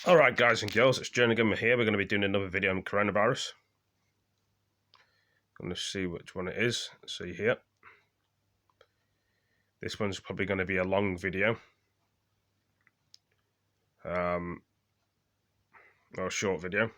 All right, guys and girls, it's jerningham here. We're going to be doing another video on coronavirus. I'm going to see which one it is. See here. This one's probably going to be a long video. Or a short video.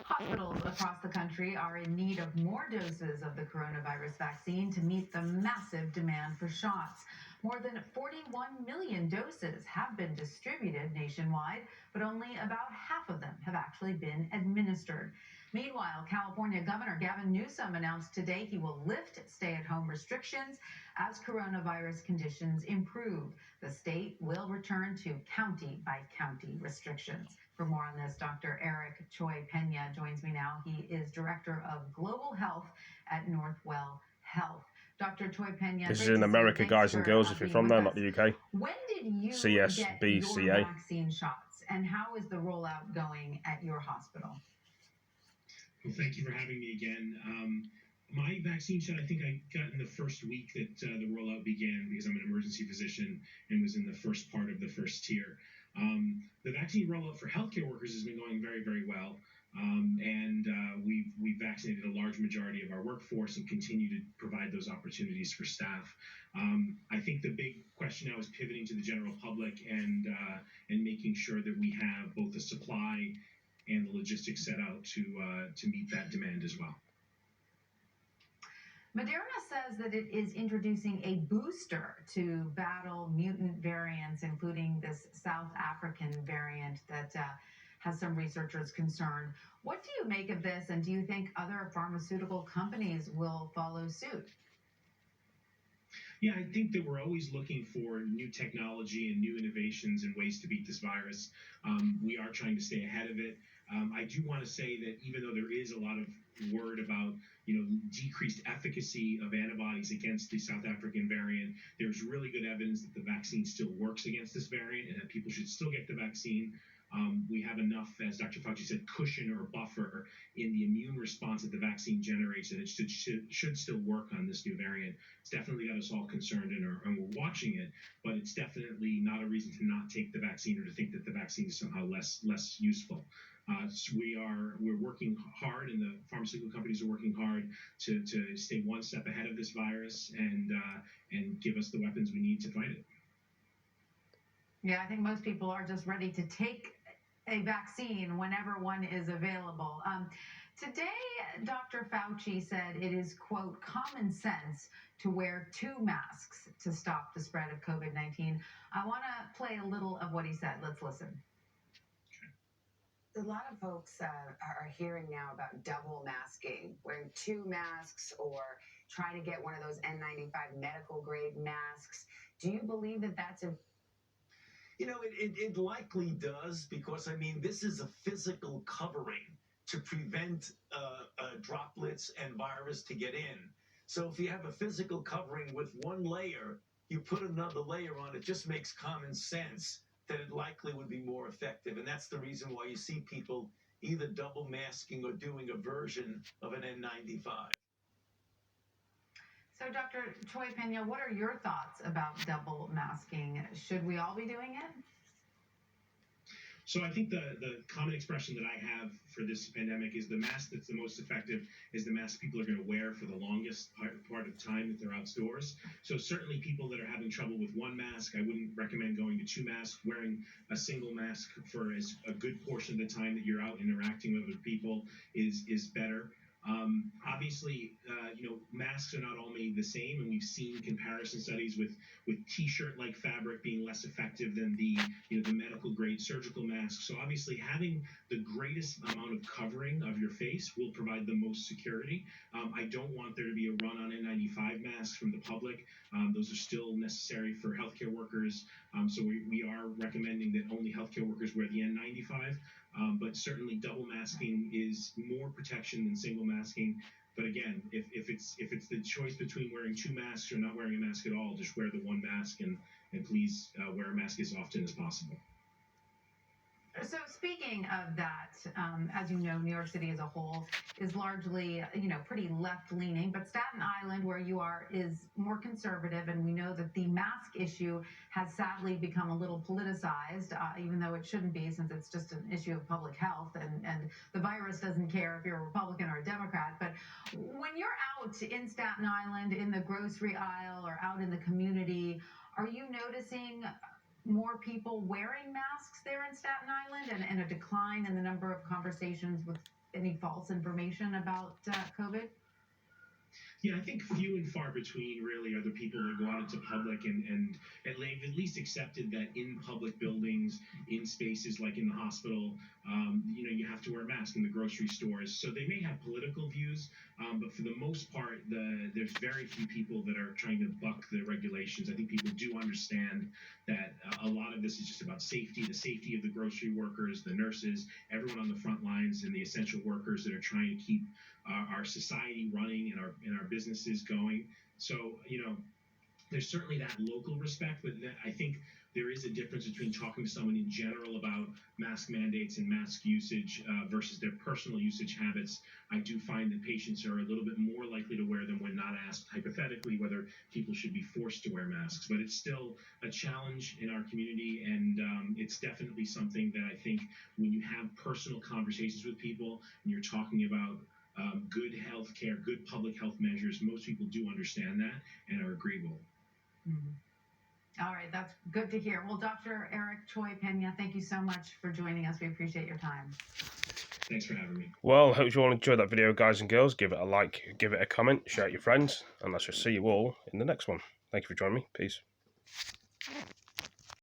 Hospitals across the country are in need of more doses of the coronavirus vaccine to meet the massive demand for shots. More than 41 million doses have been distributed nationwide, but only about half of them have actually been administered. Meanwhile, California Governor Gavin Newsom announced today he will lift stay-at-home restrictions as coronavirus conditions improve. The state will return to county-by-county restrictions. For more on this, Dr. Eric Choi Pena joins me now. He is Director of Global Health at Northwell Health. Dr. Choi Pena, this is in America, guys and girls, if you're from there, not the UK. When did you CSBCA. get your vaccine shots, and how is the rollout going at your hospital? Well, thank you for having me again. My vaccine shot, I think I got in the first week that the rollout began because I'm an emergency physician and was in the first part of the first tier. The vaccine rollout for healthcare workers has been going very, very well. We've vaccinated a large majority of our workforce and continue to provide those opportunities for staff. I think the big question now is pivoting to the general public and making sure that we have both the supply and the logistics set out to meet that demand as well. Moderna says that it is introducing a booster to battle mutant variants, including this South African variant that has some researchers concerned. What do you make of this, and do you think other pharmaceutical companies will follow suit? Yeah, I think that we're always looking for new technology and new innovations and ways to beat this virus. We are trying to stay ahead of it. I do want to say that even though there is a lot of word about decreased efficacy of antibodies against the South African variant, there's really good evidence that the vaccine still works against this variant and that people should still get the vaccine. We have enough, as Dr. Fauci said, cushion or buffer in the immune response that the vaccine generates, and it should still work on this new variant. It's definitely got us all concerned, and we're watching it, but it's definitely not a reason to not take the vaccine or to think that the vaccine is somehow less useful. So we're working hard, and the pharmaceutical companies are working hard to stay one step ahead of this virus and give us the weapons we need to fight it. Yeah, I think most people are just ready to take a vaccine whenever one is available. Today, Dr. Fauci said it is, quote, common sense to wear 2 masks to stop the spread of COVID-19. I want to play a little of what he said. Let's listen. A lot of folks are hearing now about double masking, wearing 2 masks or trying to get one of those N95 medical grade masks. Do you believe that that's a It likely does, because, I mean, this is a physical covering to prevent droplets and virus to get in. So if you have a physical covering with one layer, you put another layer on, it just makes common sense that it likely would be more effective. And that's the reason why you see people either double masking or doing a version of an N95. So, Dr. Choi Pena, what are your thoughts about double masking? Should we all be doing it? So I think the common expression that I have for this pandemic is the mask that's the most effective is the mask people are going to wear for the longest part of time that they're outdoors. So certainly people that are having trouble with 1 mask, I wouldn't recommend going to 2 masks. Wearing a single mask for a good portion of the time that you're out interacting with other people is better. Obviously, masks are not all made the same, and we've seen comparison studies with T-shirt-like fabric being less effective than the medical-grade surgical mask. So obviously, having the greatest amount of covering of your face will provide the most security. I don't want there to be a run on N95 masks from the public. Those are still necessary for healthcare workers. So we are recommending that only healthcare workers wear the N95. But certainly double masking is more protection than single masking. But again, if it's the choice between wearing 2 masks or not wearing a mask at all, just wear the 1 mask and please wear a mask as often as possible. So speaking of that, as you know, New York City as a whole is largely, pretty left-leaning, but Staten Island, where you are, is more conservative, and we know that the mask issue has sadly become a little politicized, even though it shouldn't be, since it's just an issue of public health, and the virus doesn't care if you're a Republican or a Democrat. But when you're out in Staten Island, in the grocery aisle, or out in the community, are you noticing more people wearing masks there in Staten Island, and a decline in the number of conversations with any false information about COVID? Yeah, I think few and far between really are the people that go out into public and they've at least accepted that in public buildings, in spaces like in the hospital, you have to wear a mask in the grocery stores. So they may have political views, but for the most part, there's very few people that are trying to buck the regulations. I think people do understand that a lot of this is just about safety, the safety of the grocery workers, the nurses, everyone on the front lines, and the essential workers that are trying to keep our society running and our businesses going. So, there's certainly that local respect, but I think there is a difference between talking to someone in general about mask mandates and mask usage versus their personal usage habits. I do find that patients are a little bit more likely to wear them when not asked hypothetically whether people should be forced to wear masks. But it's still a challenge in our community, and it's definitely something that I think when you have personal conversations with people and you're talking about good health care, good public health measures, most people do understand that and are agreeable. Mm-hmm. All right, that's good to hear. Well, Dr. Eric Choi Pena, thank you so much for joining us. We appreciate your time. Thanks for having me. Well, hope you all enjoyed that video, guys and girls. Give it a like, give it a comment, share it with your friends, and I shall see you all in the next one. Thank you for joining me. Peace.